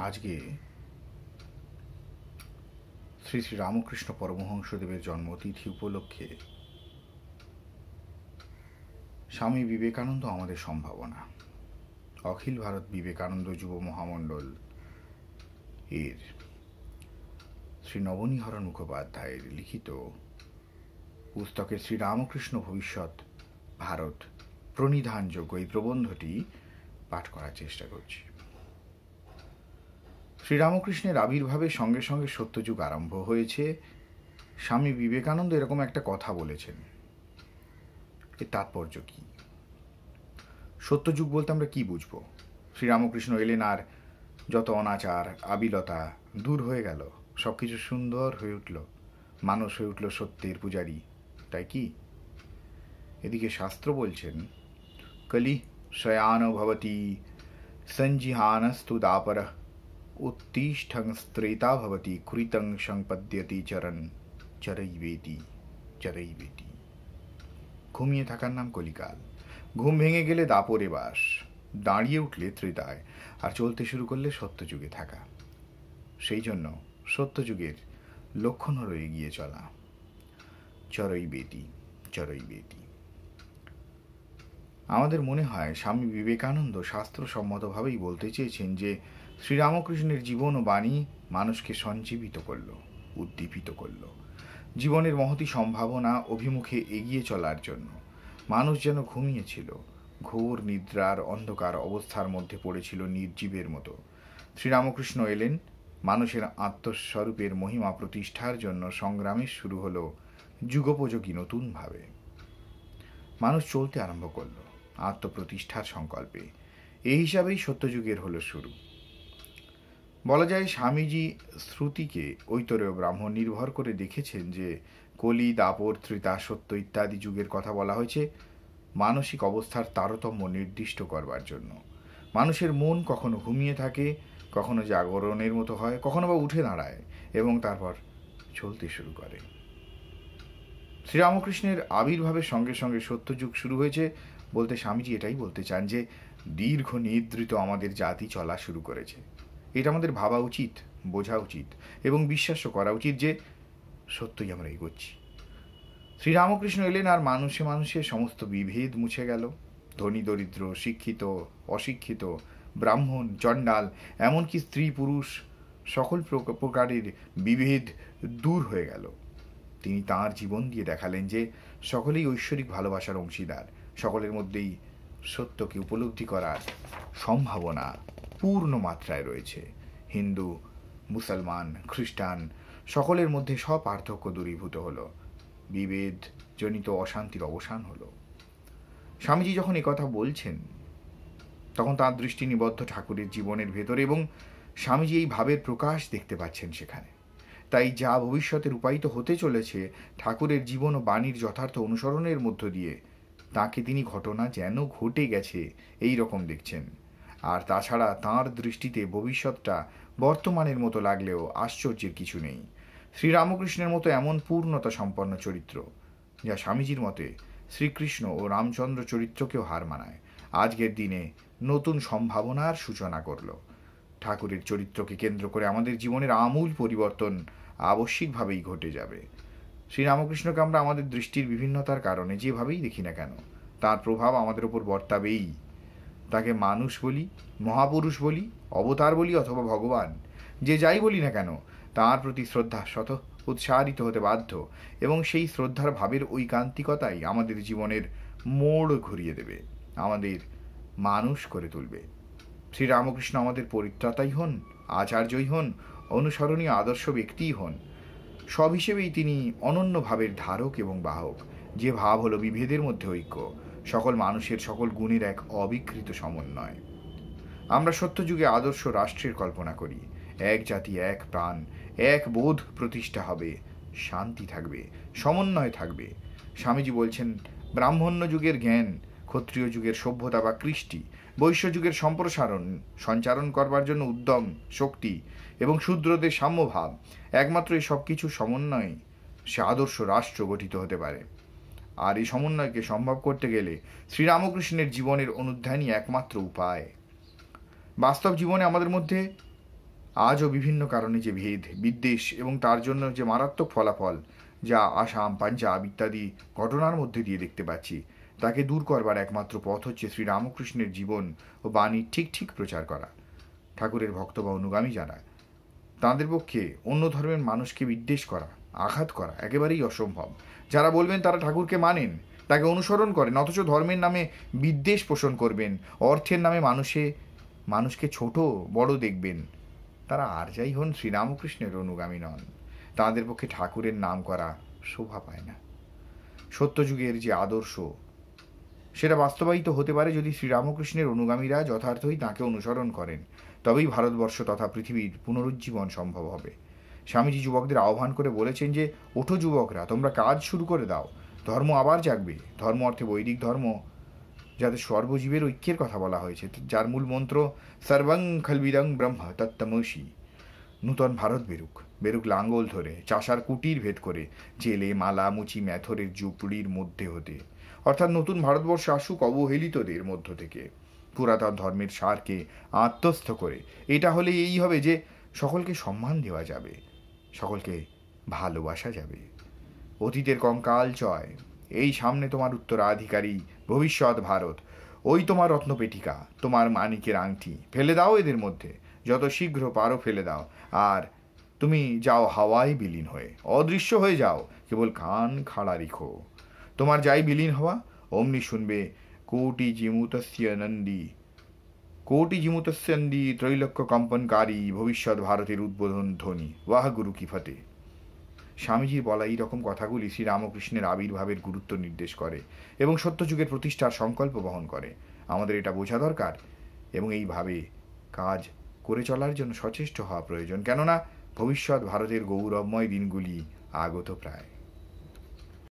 আজকে শ্রী শ্রী রামকৃষ্ণ পরমহংসদেবের জন্মতিথি উপলক্ষে স্বামী বিবেকানন্দ আমাদের সম্ভাবনা অখিল ভারত বিবেকানন্দ যুব মহামণ্ডল এর শ্রী নবনীহরণ মুখোপাধ্যায়ের লিখিত পুস্তকের শ্রীরামকৃষ্ণ ভবিষ্যৎ ভারত প্রণিধানযোগ্য এই প্রবন্ধটি পাঠ করার চেষ্টা করছি। শ্রীরামকৃষ্ণের আবির্ভাবের সঙ্গে সঙ্গে সত্যযুগ আরম্ভ হয়েছে। স্বামী বিবেকানন্দ এরকম একটা কথা বলেছেন। এর তাৎপর্য কি? সত্যযুগ বলতে আমরা কি বুঝব? শ্রীরামকৃষ্ণ এলেন আর যত অনাচার আবিলতা দূর হয়ে গেল, সব কিছু সুন্দর হয়ে উঠল, মানুষ হয়ে উঠল সত্যের পূজারী, তাই কি? এদিকে শাস্ত্র বলছেন কলি শয়ান ভবতি সঞ্জিহানস্তু দাপর উত্তিষ্ঠং স্ত্রেতা ভবতি কৃতং সংপদ্যতি চরণ চরৈবেতি চরৈবেতি। ঘুমিয়ে থাকার নাম কলিকাল। ঘুম ভেঙে গেলে দাপরে বাস, দাঁড়িয়ে উঠলে ত্রেতায়, আর চলতে শুরু করলে সত্যযুগে থাকা। সেই জন্য সত্যযুগের লক্ষণ হল এগিয়ে চলা। চরৈবেতি চরৈবেতি। আমাদের মনে হয় স্বামী বিবেকানন্দ শাস্ত্রসম্মতভাবেই বলতে চেয়েছেন যে শ্রীরামকৃষ্ণের জীবন ও বাণী মানুষকে সঞ্জীবিত করল, উদ্দীপিত করল, জীবনের মহতী সম্ভাবনা অভিমুখে এগিয়ে চলার জন্য। মানুষ যেন ঘুমিয়েছিল, ঘোর নিদ্রার অন্ধকার অবস্থার মধ্যে পড়েছিল নির্জীবের মতো। শ্রীরামকৃষ্ণ এলেন, মানুষের আত্মস্বরূপের মহিমা প্রতিষ্ঠার জন্য সংগ্রামের শুরু হলো যুগোপযোগী নতুনভাবে। মানুষ চলতে আরম্ভ করল আত্মপ্রতিষ্ঠার সংকল্পে। এই হিসাবেই সত্যযুগের হলো শুরু। বলা যায় স্বামীজি শ্রুতিকে ঐতরেয় ব্রাহ্মণ নির্ভর করে দেখেছেন যে কলি, দাপর, ত্রেতা, সত্য ইত্যাদি যুগের কথা বলা হয়েছে মানসিক অবস্থার তারতম্য নির্দিষ্ট করবার জন্য। মানুষের মন কখনো ঘুমিয়ে থাকে, কখনো জাগরণের মতো হয়, কখনো বা উঠে দাঁড়ায় এবং তারপর চলতে শুরু করে। শ্রীরামকৃষ্ণের আবির্ভাবের সঙ্গে সঙ্গে সত্যযুগ শুরু হয়েছে বলতে স্বামীজি এটাই বলতে চান যে দীর্ঘ নিদ্রিত আমাদের জাতি চলা শুরু করেছে। এটা আমাদের ভাবা উচিত, বোঝা উচিত এবং বিশ্বাসও করা উচিত যে সত্যই আমরা এগোচ্ছি। শ্রীরামকৃষ্ণ এলেন আর মানুষে মানুষে সমস্ত বিভেদ মুছে গেল। ধনী দরিদ্র, শিক্ষিত অশিক্ষিত, ব্রাহ্মণ চণ্ডাল, এমনকি স্ত্রী পুরুষ সকল প্রকারের বিভেদ দূর হয়ে গেল। তিনি তাঁর জীবন দিয়ে দেখালেন যে সকলেই ঐশ্বরিক ভালোবাসার অংশীদার, সকলের মধ্যেই সত্যকে উপলব্ধি করার সম্ভাবনা পূর্ণ মাত্রায় রয়েছে। হিন্দু, মুসলমান, খ্রিস্টান সকলের মধ্যে সব পার্থক্য দূরীভূত হলো, বিভেদ জনিত অশান্তির অবসান হলো। স্বামীজি যখন একথা বলছেন তখন তাঁর দৃষ্টি নিবদ্ধ ঠাকুরের জীবনের ভেতরে এবং স্বামীজি এই ভাবের প্রকাশ দেখতে পাচ্ছেন সেখানে। তাই যা ভবিষ্যতে রূপায়িত হতে চলেছে ঠাকুরের জীবন ও বাণীর যথার্থ অনুসরণের মধ্য দিয়ে তাকে তিনি ঘটনা যেন ঘটে গেছে এই রকম দেখছেন। আর তাছাড়া তাঁর দৃষ্টিতে ভবিষ্যৎটা বর্তমানের মতো লাগলেও আশ্চর্যের কিছু নেই। শ্রীরামকৃষ্ণের মতো এমন পূর্ণতা সম্পন্ন চরিত্র যা স্বামীজির মতে শ্রীকৃষ্ণ ও রামচন্দ্র চরিত্রকেও হার মানায়, আজকের দিনে নতুন সম্ভাবনার সূচনা করল। ঠাকুরের চরিত্রকে কেন্দ্র করে আমাদের জীবনের আমূল পরিবর্তন আবশ্যিকভাবেই ঘটে যাবে। শ্রীরামকৃষ্ণকে আমরা আমাদের দৃষ্টির বিভিন্নতার কারণে যেভাবেই দেখি না কেন তার প্রভাব আমাদের উপর বর্তাবেই। তাকে মানুষ বলি, মহাপুরুষ বলি, অবতার বলি অথবা ভগবান, যে যাই বলি না কেন তাঁর প্রতি শ্রদ্ধা শত উৎসাহিত হতে বাধ্য এবং সেই শ্রদ্ধার ভাবের ঐকান্তিকতাই আমাদের জীবনের মোড় ঘুরিয়ে দেবে, আমাদের মানুষ করে তুলবে। শ্রীরামকৃষ্ণ আমাদের পরিত্রাতাই হন, আচার্যই হন, অনুসরণীয় আদর্শ ব্যক্তিই হন। সব হিসেবেই তিনি অনন্য ভাবের ধারক এবং বাহক। যে ভাব হলো বিভেদের মধ্যে ঐক্য, সকল মানুষের সকল গুণের এক অবিকৃত সমন্বয়। আমরা সত্যযুগে আদর্শ রাষ্ট্রের কল্পনা করি। এক জাতি, এক প্রাণ, এক বোধ প্রতিষ্ঠা হবে, শান্তি থাকবে, সমন্বয় থাকবে। স্বামীজি বলছেন ব্রাহ্মণ্য যুগের জ্ঞান, ক্ষত্রিয় যুগের সভ্যতা বা কৃষ্টি, বৈশ্য যুগের সম্প্রসারণ সঞ্চারণ করবার জন্য উদ্যম, শক্তি এবং শূদ্রদের সাম্যভাব, একমাত্র এই সব কিছু সমন্বয়ে সে আদর্শ রাষ্ট্র গঠিত হতে পারে। আর এই সমন্বয়কে সম্ভব করতে গেলে শ্রীরামকৃষ্ণের জীবনের অনুধ্যানই একমাত্র উপায়। বাস্তব জীবনে আমাদের মধ্যে আজও বিভিন্ন কারণে যে ভেদ বিদ্বেষ এবং তার জন্য যে মারাত্মক ফলাফল যা আসাম পাঞ্জাব ইত্যাদি ঘটনার মধ্যে দিয়ে দেখতে পাচ্ছি, তাকে দূর করবার একমাত্র পথ হচ্ছে শ্রীরামকৃষ্ণের জীবন ও বাণী ঠিক ঠিক প্রচার করা। ঠাকুরের ভক্ত বা অনুগামী যারা, তাঁদের পক্ষে অন্য ধর্মের মানুষকে বিদ্বেষ করা, আঘাত করা একেবারেই অসম্ভব। যারা বলবেন তারা ঠাকুরকে মানেন, তাকে অনুসরণ করেন, অথচ ধর্মের নামে বিদ্বেষ পোষণ করবেন, অর্থের নামে মানুষকে ছোট বড় দেখবেন, তারা আর যাই হন শ্রীরামকৃষ্ণের অনুগামী নন। তাঁদের পক্ষে ঠাকুরের নাম করা শোভা পায় না। সত্যযুগের যে আদর্শ, সেটা বাস্তবায়িত হতে পারে যদি শ্রীরামকৃষ্ণের অনুগামীরা যথার্থই তাঁকে অনুসরণ করেন। তবেই ভারতবর্ষ তথা পৃথিবীর পুনরুজ্জীবন সম্ভব হবে। স্বামীজি যুবকদের আহ্বান করে বলেছেন যে, ওঠো যুবকরা, তোমরা কাজ শুরু করে দাও, ধর্ম আবার জাগবে। ধর্ম অর্থে বৈদিক ধর্ম, যাতে সর্বজীবের ঐক্যের কথা বলা হয়েছে, যার মূল মন্ত্র সর্বং খলবিদং ব্রহ্ম তত্ত্বমসি। নূতন ভারত বেরুক লাঙ্গল ধরে, চাষার কুটির ভেদ করে, জেলে মালা মুচি ম্যাথরের ঝুপড়ির মধ্যে হতে। অর্থাৎ নতুন ভারতবর্ষ আসুক অবহেলিতদের মধ্য থেকে, পুরাতন ধর্মের সারকে আত্মস্থ করে। এটা হলে এই হবে যে সকলকে সম্মান দেওয়া যাবে, সকলকে ভালোবাসা যাবে। অতীতের কঙ্কাল চয়, এই সামনে তোমার উত্তরাধিকারী ভবিষ্যৎ ভারত, ওই তোমার রত্নপেটিকা, তোমার মানিকের আংটি, ফেলে দাও এদের মধ্যে, যত শীঘ্র পারো ফেলে দাও, আর তুমি যাও হাওয়ায় বিলীন হয়ে, অদৃশ্য হয়ে যাও, কেবল কান খাড়া রেখো। তোমার যাই বিলীন হওয়া, অমনি শুনবে কোটি জিমুতস্যন্দি ত্রৈলক্য কম্পনকারী ভবিষ্যৎ ভারতের উদ্বোধন ধ্বনি, ওয়াহ গুরু কি ফতে। স্বামীজির বলা এই রকম কথাগুলি শ্রীরামকৃষ্ণের আবির্ভাবের গুরুত্ব নির্দেশ করে এবং সত্যযুগের প্রতিষ্ঠার সংকল্প বহন করে। আমাদের এটা বোঝা দরকার এবং এইভাবে কাজ করে চলার জন্য সচেষ্ট হওয়া প্রয়োজন, কেননা ভবিষ্যৎ ভারতের গৌরবময় দিনগুলি আগত প্রায়।